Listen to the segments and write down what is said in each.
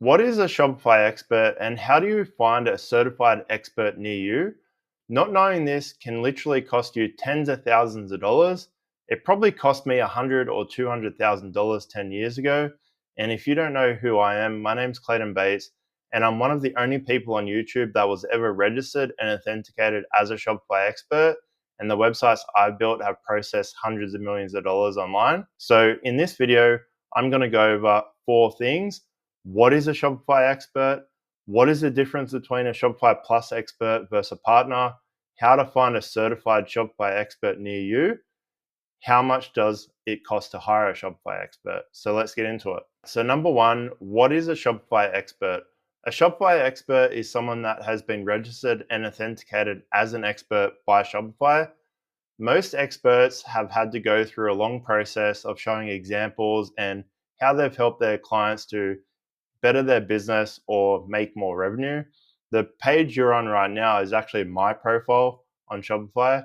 What is a Shopify expert and how do you find a certified expert near you? Not knowing this can literally cost you tens of thousands of dollars. It probably cost me $100 or $200,000 10 years ago. And if you don't know who I am, my name's Clayton, and I'm one of the only people on YouTube that was ever registered and authenticated as a Shopify expert. And the websites I built have processed hundreds of millions of dollars online. So in this video, I'm going to go over 4 things. What is a Shopify expert? What is the difference between a Shopify Plus expert versus a partner? How to find a certified Shopify expert near you? How much does it cost to hire a Shopify expert? So let's get into it. So number one, what is a Shopify expert? A Shopify expert is someone that has been registered and authenticated as an expert by Shopify. Most experts have had to go through a long process of showing examples and how they've helped their clients to better their business or make more revenue. The page you're on right now is actually my profile on Shopify.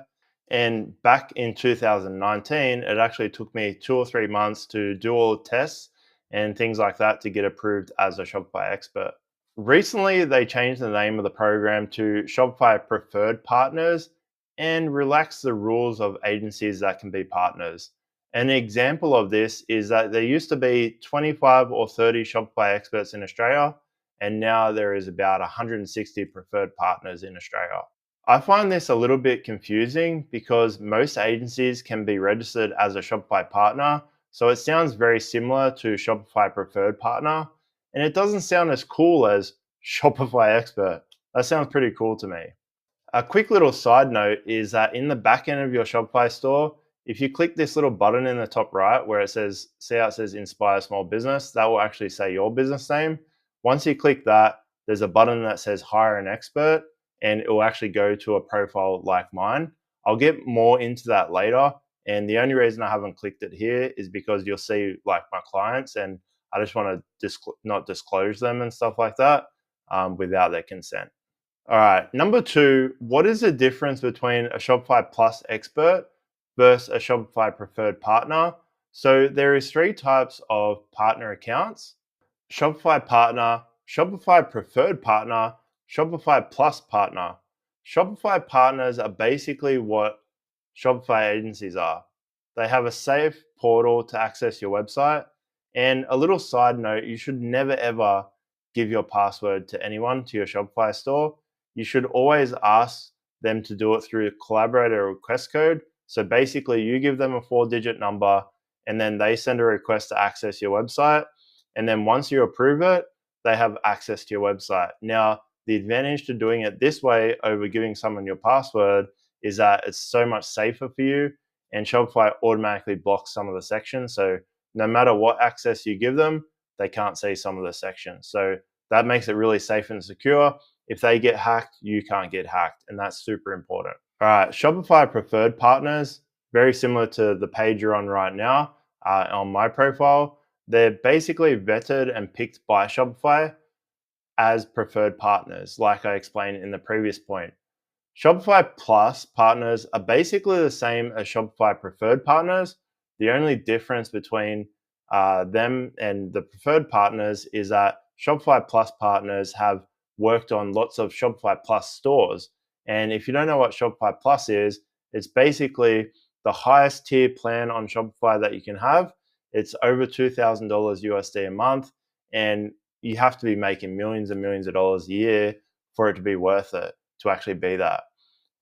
And back in 2019, it actually took me 2 or 3 months to do all the tests and things like that to get approved as a Shopify expert. Recently, they changed the name of the program to Shopify Preferred Partners and relaxed the rules of agencies that can be partners. An example of this is that there used to be 25 or 30 Shopify experts in Australia, and now there is about 160 preferred partners in Australia. I find this a little bit confusing because most agencies can be registered as a Shopify partner, so it sounds very similar to Shopify Preferred Partner, and it doesn't sound as cool as Shopify Expert. That sounds pretty cool to me. A quick little side note is that in the back end of your Shopify store, if you click this little button in the top right where it says, see how it says Inspire Small Business, that will actually say your business name. Once you click that, there's a button that says Hire an Expert, and it will actually go to a profile like mine. I'll get more into that later. And the only reason I haven't clicked it here is because you'll see like my clients, and I just want to not disclose them and stuff like that without their consent. All right, number two, what is the difference between a Shopify Plus expert versus a Shopify preferred partner? So there is 3 types of partner accounts: Shopify Partner, Shopify Preferred Partner, Shopify Plus Partner. Shopify Partners are basically what Shopify agencies are. They have a safe portal to access your website. And a little side note, you should never ever give your password to anyone to your Shopify store. You should always ask them to do it through collaborator request code. So basically, you give them a 4-digit number and then they send a request to access your website. And then once you approve it, they have access to your website. Now, the advantage to doing it this way over giving someone your password is that it's so much safer for you, and Shopify automatically blocks some of the sections. So no matter what access you give them, they can't see some of the sections. So that makes it really safe and secure. If they get hacked, you can't get hacked, and that's super important. All right, Shopify Preferred Partners, very similar to the page you're on right now on my profile. They're basically vetted and picked by Shopify as preferred partners, like I explained in the previous point. Shopify Plus partners are basically the same as Shopify Preferred Partners. The only difference between them and the preferred partners is that Shopify Plus partners have worked on lots of Shopify Plus stores. And if you don't know what Shopify Plus is, it's basically the highest tier plan on Shopify that you can have. It's over $2,000 USD a month, and you have to be making millions and millions of dollars a year for it to be worth it to actually be that.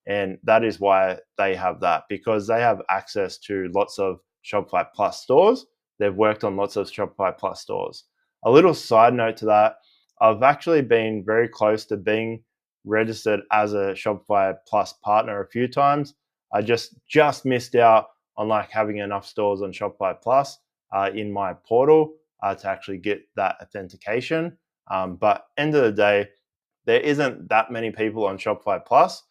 And that is why they have that, because they have access to lots of Shopify Plus stores. They've worked on lots of Shopify Plus stores. A little side note to that, I've actually been very close to being registered as a Shopify Plus partner a few times. I just missed out on like having enough stores on Shopify Plus in my portal to actually get that authentication. But end of the day, there isn't that many people on Shopify Plus.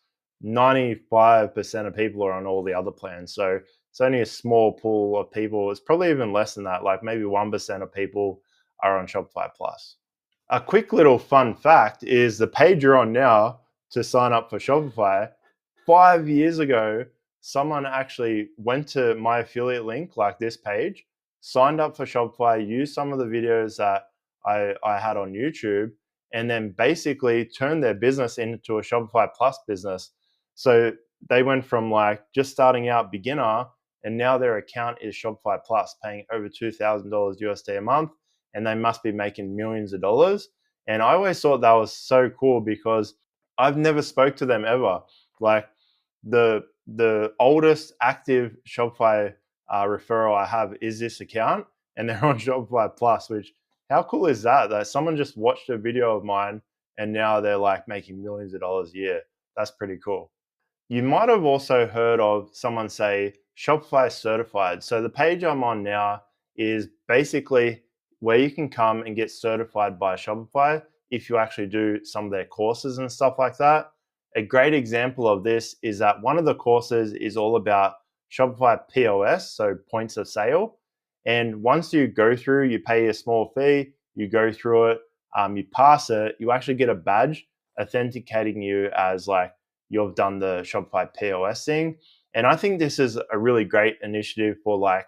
95% of people are on all the other plans. So it's only a small pool of people. It's probably even less than that, like maybe 1% of people are on Shopify Plus. A quick little fun fact is the page you're on now to sign up for Shopify, 5 years ago, someone actually went to my affiliate link, like this page, signed up for Shopify, used some of the videos that I had on YouTube, and then basically turned their business into a Shopify Plus business. So they went from like just starting out beginner, and now their account is Shopify Plus, paying over $2,000 USD a month, and they must be making millions of dollars. And I always thought that was so cool because I've never spoke to them ever. Like the oldest active Shopify referral I have is this account, and they're on Shopify Plus. Which, how cool is that? That someone just watched a video of mine and now they're like making millions of dollars a year. That's pretty cool. You might have also heard of someone say Shopify certified. So the page I'm on now is basically where you can come and get certified by Shopify if you actually do some of their courses and stuff like that. A great example of this is that one of the courses is all about Shopify POS, so points of sale. And once you go through, you pay a small fee, you go through it, you pass it, you actually get a badge authenticating you as like you've done the Shopify POS thing. And I think this is a really great initiative for like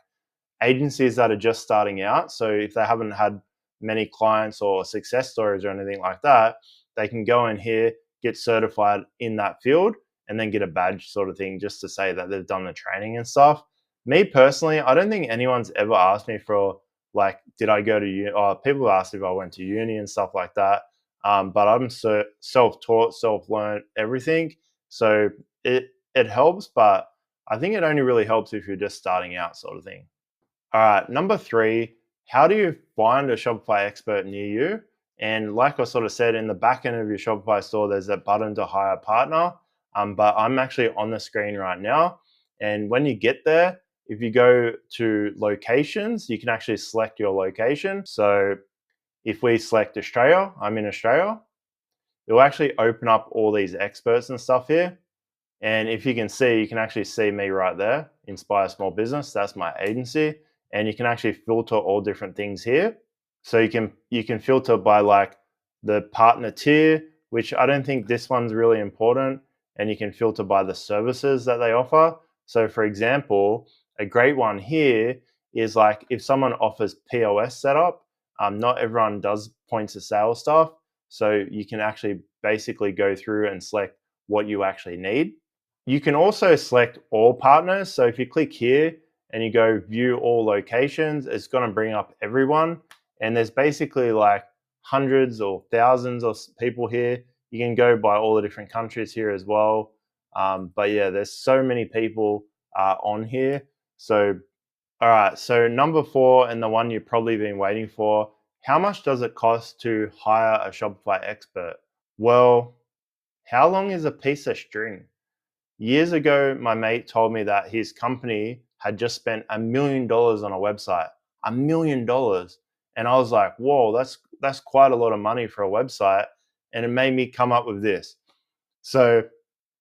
agencies that are just starting out. So if they haven't had many clients or success stories or anything like that, they can go in here, get certified in that field, and then get a badge sort of thing just to say that they've done the training and stuff. Me personally, I don't think anyone's ever asked me for like, did I go to uni? Or people asked if I went to uni and stuff like that. But I'm so self-taught, self-learned, everything. So it helps, but I think it only really helps if you're just starting out, sort of thing. All right, number three, how do you find a Shopify expert near you? And like I sort of said, in the back end of your Shopify store, there's that button to hire a partner. But I'm actually on the screen right now. And when you get there, if you go to locations, you can actually select your location. So if we select Australia, I'm in Australia, it will actually open up all these experts and stuff here. And if you can see, you can actually see me right there, Inspire Small Business. That's my agency. And you can actually filter all different things here. So you can filter by like the partner tier, which I don't think this one's really important. And you can filter by the services that they offer. So for example, a great one here is like if someone offers POS setup, not everyone does points of sale stuff. So you can actually basically go through and select what you actually need. You can also select all partners. So if you click here and you go view all locations, it's going to bring up everyone. And there's basically like hundreds or thousands of people here. You can go by all the different countries here as well. But yeah, there's so many people on here. So, all right. So number four, and the one you've probably been waiting for, how much does it cost to hire a Shopify expert? Well, how long is a piece of string? Years ago, my mate told me that his company had just spent $1 million on a website. $1 million. And I was like, whoa, that's quite a lot of money for a website. And it made me come up with this. So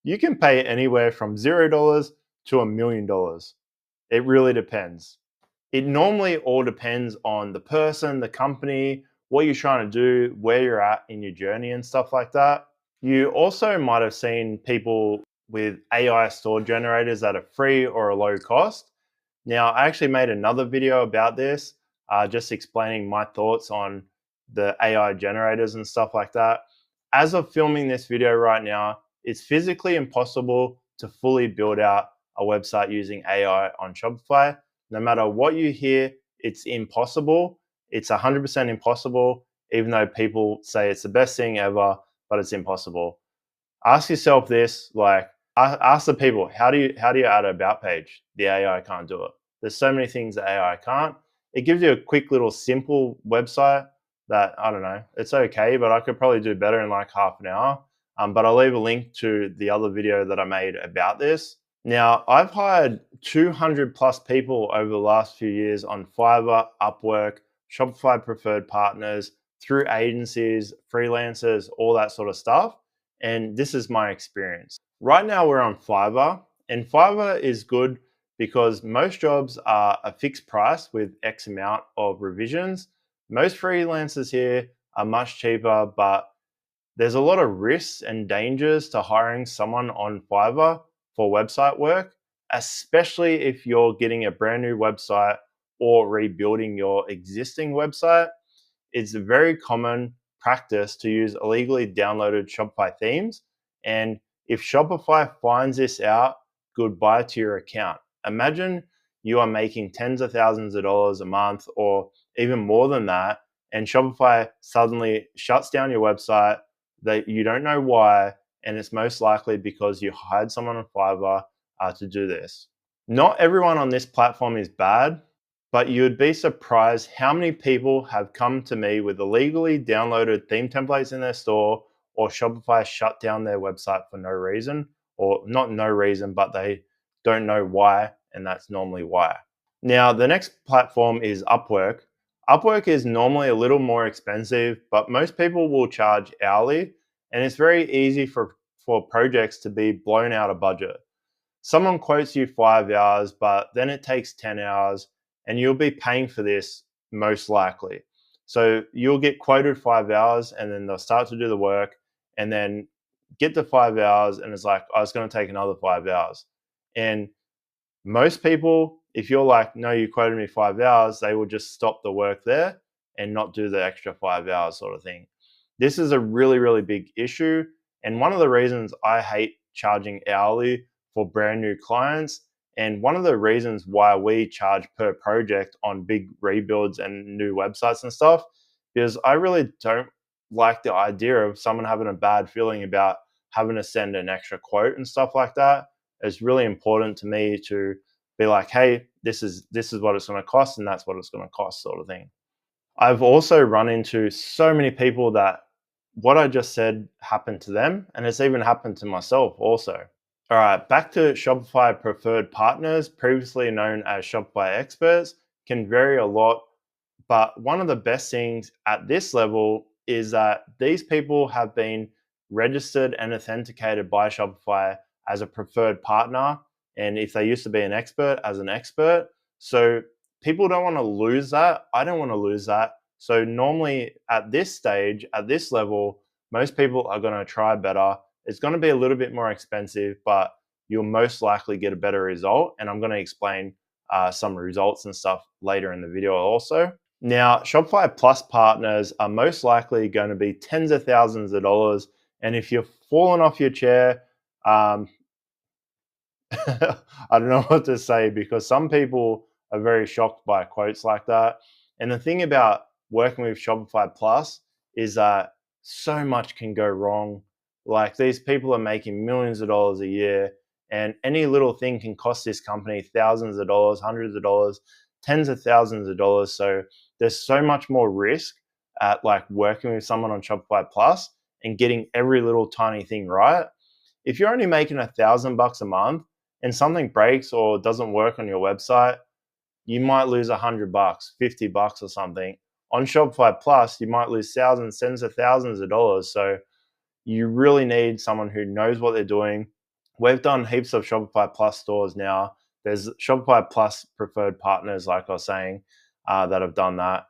you can pay anywhere from $0 to $1 million. It really depends. It normally all depends on the person, the company, what you're trying to do, where you're at in your journey and stuff like that. You also might have seen people with AI store generators that are free or a low cost. Now, I actually made another video about this, just explaining my thoughts on the AI generators and stuff like that. As of filming this video right now, it's physically impossible to fully build out a website using AI on Shopify. No matter what you hear, it's impossible. It's 100% impossible, even though people say it's the best thing ever, but it's impossible. Ask yourself this, like, ask the people, how do you add an about page? The AI can't do it. There's so many things that AI can't. It gives you a quick little simple website that, I don't know, it's okay, but I could probably do better in like half an hour. But I'll leave a link to the other video that I made about this. Now, I've hired 200 plus people over the last few years on Fiverr, Upwork, Shopify Preferred Partners, through agencies, freelancers, all that sort of stuff. And this is my experience. Right now we're on Fiverr, and Fiverr is good because most jobs are a fixed price with X amount of revisions. Most freelancers here are much cheaper, but there's a lot of risks and dangers to hiring someone on Fiverr for website work, especially if you're getting a brand new website or rebuilding your existing website. it's a very common practice to use illegally downloaded Shopify themes. And if Shopify finds this out, goodbye to your account. Imagine you are making tens of thousands of dollars a month or even more than that, and Shopify suddenly shuts down your website that you don't know why, and it's most likely because you hired someone on Fiverr to do this. Not everyone on this platform is bad, but you'd be surprised how many people have come to me with illegally downloaded theme templates in their store, or Shopify shut down their website for no reason, or not no reason, but they don't know why, and that's normally why. Now, the next platform is Upwork. Upwork is normally a little more expensive, but most people will charge hourly, and it's very easy for projects to be blown out of budget. Someone quotes you 5 hours, but then it takes 10 hours, and you'll be paying for this most likely. So you'll get quoted 5 hours, and then they'll start to do the work, and then get to 5 hours, and it's like, oh, it's going to take another 5 hours. And most people, if you're like, no, you quoted me 5 hours, they will just stop the work there and not do the extra 5 hours sort of thing. This is a really, really big issue. And one of the reasons I hate charging hourly for brand new clients, and one of the reasons why we charge per project on big rebuilds and new websites and stuff, because I really don't like the idea of someone having a bad feeling about having to send an extra quote and stuff like that. It's really important to me to be like, hey, this is what it's going to cost, and that's what it's going to cost, sort of thing. I've also run into so many people that what I just said happened to them, and it's even happened to myself also. All right, back to Shopify preferred partners, previously known as Shopify experts, can vary a lot. But one of the best things at this level is that these people have been registered and authenticated by Shopify as a preferred partner. And if they used to be an expert, as an expert. So people don't want to lose that. I don't want to lose that. So normally at this stage, at this level, most people are going to try better. It's going to be a little bit more expensive, but you'll most likely get a better result. And I'm going to explain some results and stuff later in the video also. Now, Shopify Plus partners are most likely going to be tens of thousands of dollars. And if you're falling off your chair, I don't know what to say, because some people are very shocked by quotes like that. And the thing about working with Shopify Plus is that so much can go wrong. Like, these people are making millions of dollars a year, and any little thing can cost this company thousands of dollars, hundreds of dollars, tens of thousands of dollars. So there's so much more risk at like working with someone on Shopify Plus and getting every little tiny thing right. If you're only making $1,000 a month and something breaks or doesn't work on your website, you might lose $100, $50 or something. On Shopify Plus, you might lose thousands, tens of thousands of dollars. So you really need someone who knows what they're doing. We've done heaps of Shopify Plus stores now. There's Shopify Plus preferred partners, like I was saying, that have done that.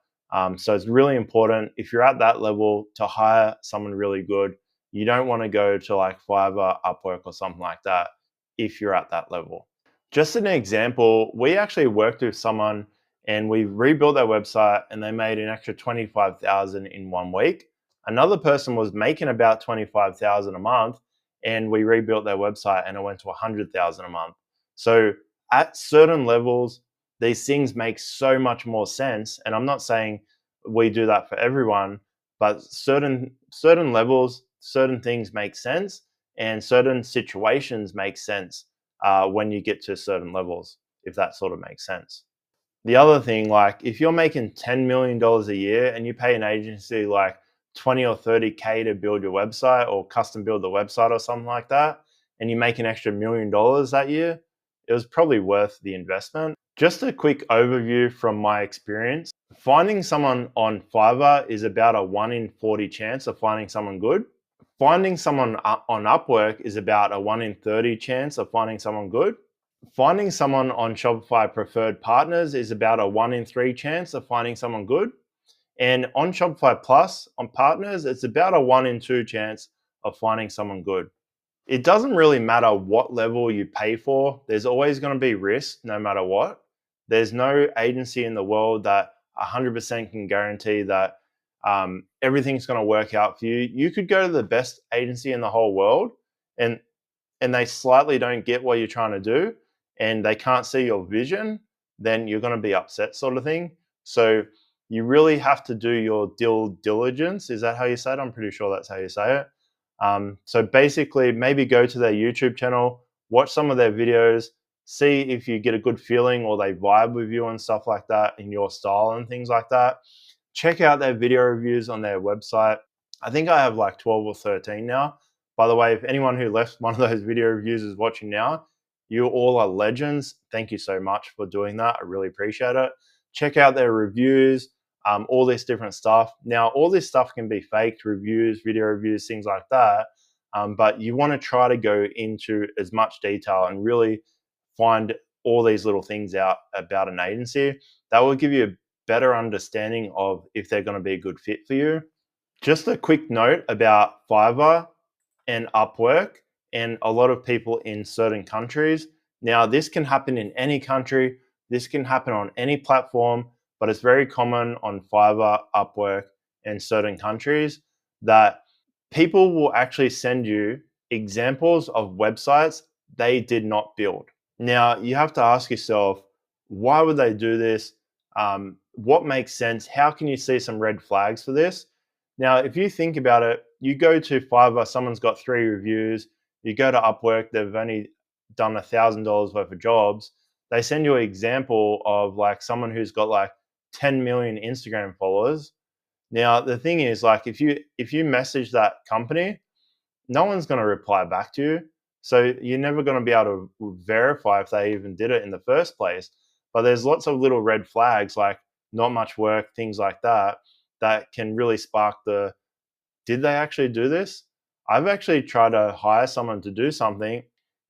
So it's really important if you're at that level to hire someone really good. You don't want to go to like Fiverr, Upwork, or something like that if you're at that level. Just an example, we actually worked with someone and we rebuilt their website and they made an extra $25,000 in 1 week. Another person was making about $25,000 a month, and we rebuilt their website and it went to $100,000 a month. So at certain levels, these things make so much more sense. And I'm not saying we do that for everyone, but certain levels, certain things make sense, and certain situations make sense when you get to certain levels, if that sort of makes sense. The other thing, like if you're making $10 million a year and you pay an agency like 20 or 30K to build your website or custom build the website or something like that, and you make an extra $1 million that year, it was probably worth the investment. Just a quick overview from my experience. Finding someone on Fiverr is about a 1 in 40 chance of finding someone good. Finding someone on Upwork is about a 1 in 30 chance of finding someone good. Finding someone on Shopify preferred partners is about a 1 in 3 chance of finding someone good. And on Shopify Plus, on partners, it's about a 1 in 2 chance of finding someone good. It doesn't really matter what level you pay for. There's always going to be risk no matter what. There's no agency in the world that 100% can guarantee that everything's going to work out for you. You could go to the best agency in the whole world, and they slightly don't get what you're trying to do, and they can't see your vision, then you're going to be upset, sort of thing. So you really have to do your due diligence. Is that how you say it? I'm pretty sure that's how you say it. So basically, maybe go to their YouTube channel, watch some of their videos, see if you get a good feeling or they vibe with you and stuff like that in your style and things like that. Check out their video reviews on their website. I think I have like 12 or 13 now. By the way, if anyone who left one of those video reviews is watching now, you all are legends. Thank you so much for doing that. I really appreciate it. Check out their reviews, all this different stuff. Now, all this stuff can be faked, reviews, video reviews, things like that. But you want to try to go into as much detail and really find all these little things out about an agency. That will give you a better understanding of if they're going to be a good fit for you. Just a quick note about Fiverr and Upwork and a lot of people in certain countries. Now, this can happen in any country. This can happen on any platform, but it's very common on Fiverr, Upwork, and certain countries that people will actually send you examples of websites they did not build. Now, you have to ask yourself, why would they do this? What makes sense? How can you see some red flags for this? Now, if you think about it, you go to Fiverr, someone's got 3 reviews. You go to Upwork, they've only done $1,000 worth of jobs. They send you an example of like someone who's got like 10 million Instagram followers. Now, the thing is, like, if you message that company, no one's going to reply back to you. So you're never going to be able to verify if they even did it in the first place. But there's lots of little red flags, like not much work, things like that, that can really spark the, did they actually do this? I've actually tried to hire someone to do something,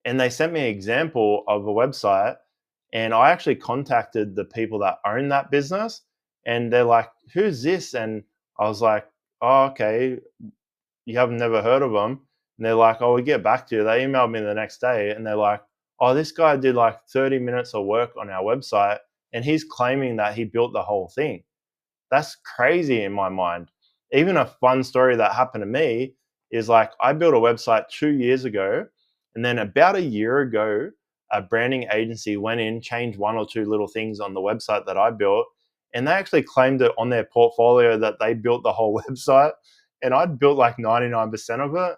and they sent me an example of a website, and I actually contacted the people that own that business, and they're like, who's this? And I was like, oh, okay, you haven't never heard of them. And they're like, oh, we'll get back to you. They emailed me the next day, and they're like, oh, this guy did like 30 minutes of work on our website, and he's claiming that he built the whole thing. That's crazy in my mind. Even a fun story that happened to me is like, I built a website 2 years ago, and then about a year ago, a branding agency went in, changed 1 or 2 little things on the website that I built, and they actually claimed it on their portfolio that they built the whole website, and I'd built like 99% of it.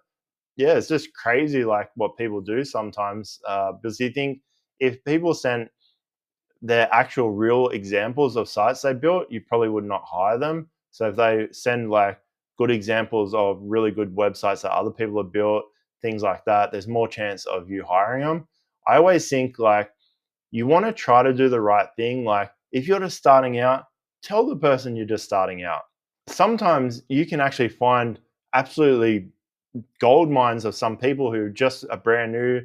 Yeah, it's just crazy, like what people do sometimes, because you think if people sent their actual real examples of sites they built, you probably would not hire them. So if they send like good examples of really good websites that other people have built, things like that, there's more chance of you hiring them. I always think like you want to try to do the right thing. Like if you're just starting out, tell the person you're just starting out. Sometimes you can actually find absolutely gold mines of some people who just are brand new.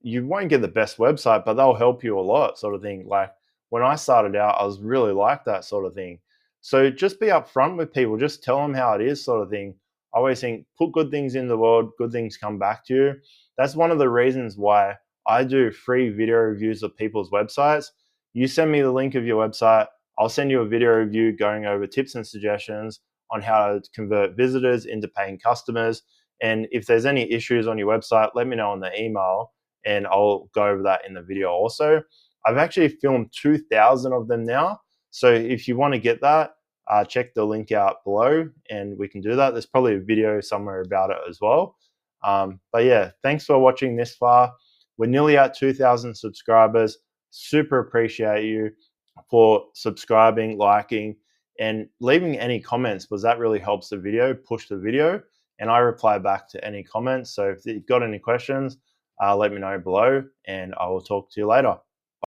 You won't get the best website, but they'll help you a lot, sort of thing. Like when I started out, I was really like that sort of thing. So just be upfront with people, just tell them how it is, sort of thing. I always think put good things in the world, good things come back to you. That's one of the reasons why I do free video reviews of people's websites. You send me the link of your website, I'll send you a video review going over tips and suggestions on how to convert visitors into paying customers. And if there's any issues on your website, let me know in the email and I'll go over that in the video also. I've actually filmed 2,000 of them now. So if you want to get that, check the link out below and we can do that. There's probably a video somewhere about it as well. But yeah, thanks for watching this far. We're nearly at 2,000 subscribers. Super appreciate you for subscribing, liking, and leaving any comments, because that really helps the video, push the video, and I reply back to any comments. So if you've got any questions, let me know below and I will talk to you later.